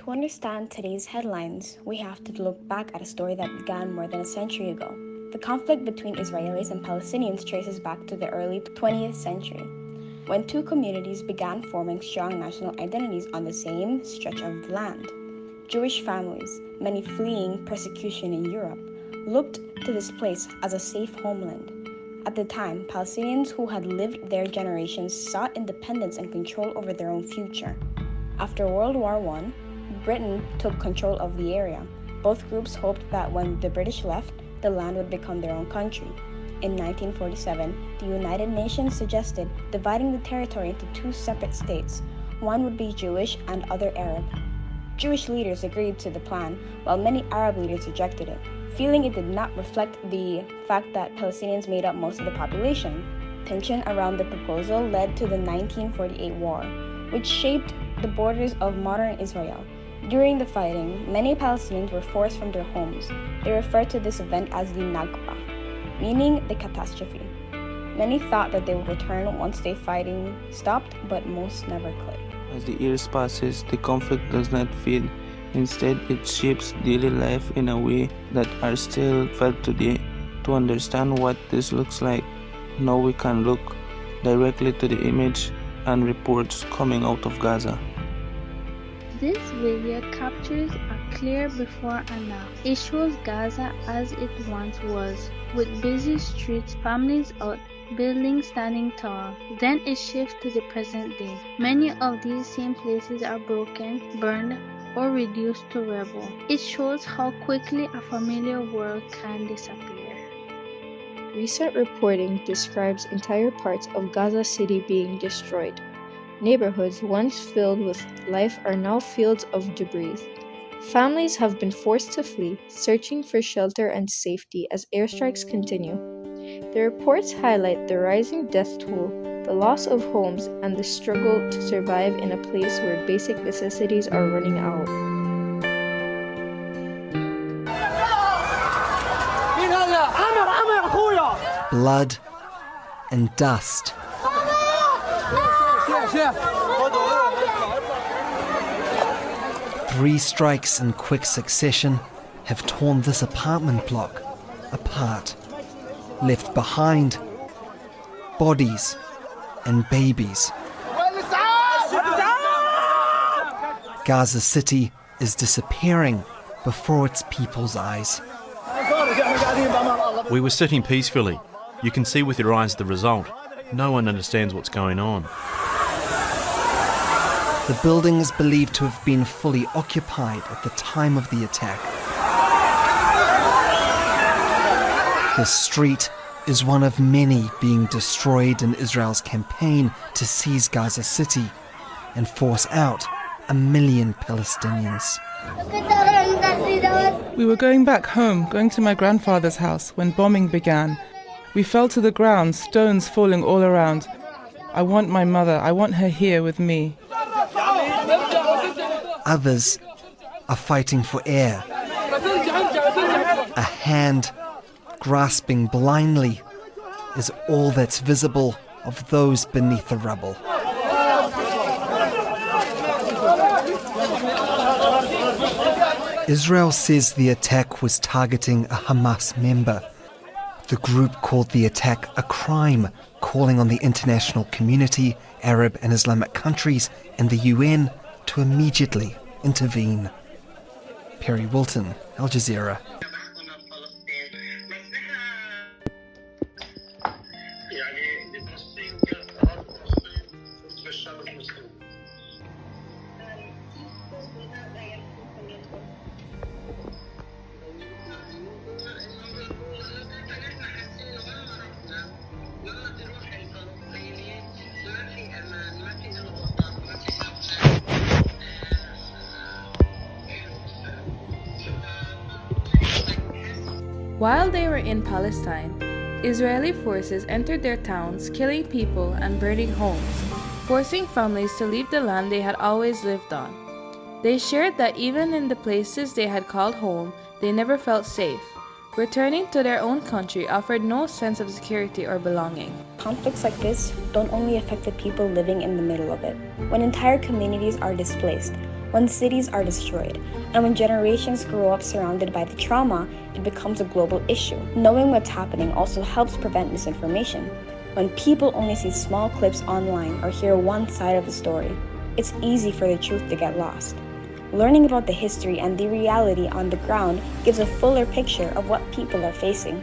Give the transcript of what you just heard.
To understand today's headlines, we have to look back at a story that began more than a century ago. The conflict between Israelis and Palestinians traces back to the early 20th century, when two communities began forming strong national identities on the same stretch of land. Jewish families, many fleeing persecution in Europe, looked to this place as a safe homeland. At the time, Palestinians who had lived there generations sought independence and control over their own future. After World War I, Britain took control of the area. Both groups hoped that when the British left, the land would become their own country. In 1947, the United Nations suggested dividing the territory into two separate states. One would be Jewish and other Arab. Jewish leaders agreed to the plan, while many Arab leaders rejected it, feeling it did not reflect the fact that Palestinians made up most of the population. Tension around the proposal led to the 1948 war, which shaped the borders of modern Israel. During the fighting, many Palestinians were forced from their homes. They referred to this event as the Nakba, meaning the catastrophe. Many thought that they would return once the fighting stopped, but most never could. As the years passes, the conflict does not fade. Instead, it shapes daily life in a way that are still felt today. To understand what this looks like, now we can look directly to the image and reports coming out of Gaza. This video captures a clear before and now. It shows Gaza as it once was, with busy streets, families out, buildings standing tall. Then it shifts to the present day. Many of these same places are broken, burned, or reduced to rubble. It shows how quickly a familiar world can disappear. Recent reporting describes entire parts of Gaza City being destroyed. Neighborhoods once filled with life are now fields of debris. Families have been forced to flee, searching for shelter and safety as airstrikes continue. The reports highlight the rising death toll, the loss of homes, and the struggle to survive in a place where basic necessities are running out. Blood and dust. Three strikes in quick succession have torn this apartment block apart. Left behind bodies and babies. Gaza City is disappearing before its people's eyes. We were sitting peacefully. You can see with your eyes the result. No one understands what's going on. The building is believed to have been fully occupied at the time of the attack. The street is one of many being destroyed in Israel's campaign to seize Gaza City and force out 1 million Palestinians. We were going back home, going to my grandfather's house when bombing began. We fell to the ground, stones falling all around. I want my mother. I want her here with me. Others are fighting for air. A hand grasping blindly is all that's visible of those beneath the rubble. Israel says the attack was targeting a Hamas member. The group called the attack a crime, calling on the international community, Arab and Islamic countries, and the UN to immediately intervene. Perry Wilton, Al Jazeera. While they were in Palestine, Israeli forces entered their towns, killing people and burning homes, forcing families to leave the land they had always lived on. They shared that even in the places they had called home, they never felt safe. Returning to their own country offered no sense of security or belonging. Conflicts like this don't only affect the people living in the middle of it. When entire communities are displaced, when cities are destroyed, and when generations grow up surrounded by the trauma, it becomes a global issue. Knowing what's happening also helps prevent misinformation. When people only see small clips online or hear one side of the story, it's easy for the truth to get lost. Learning about the history and the reality on the ground gives a fuller picture of what people are facing.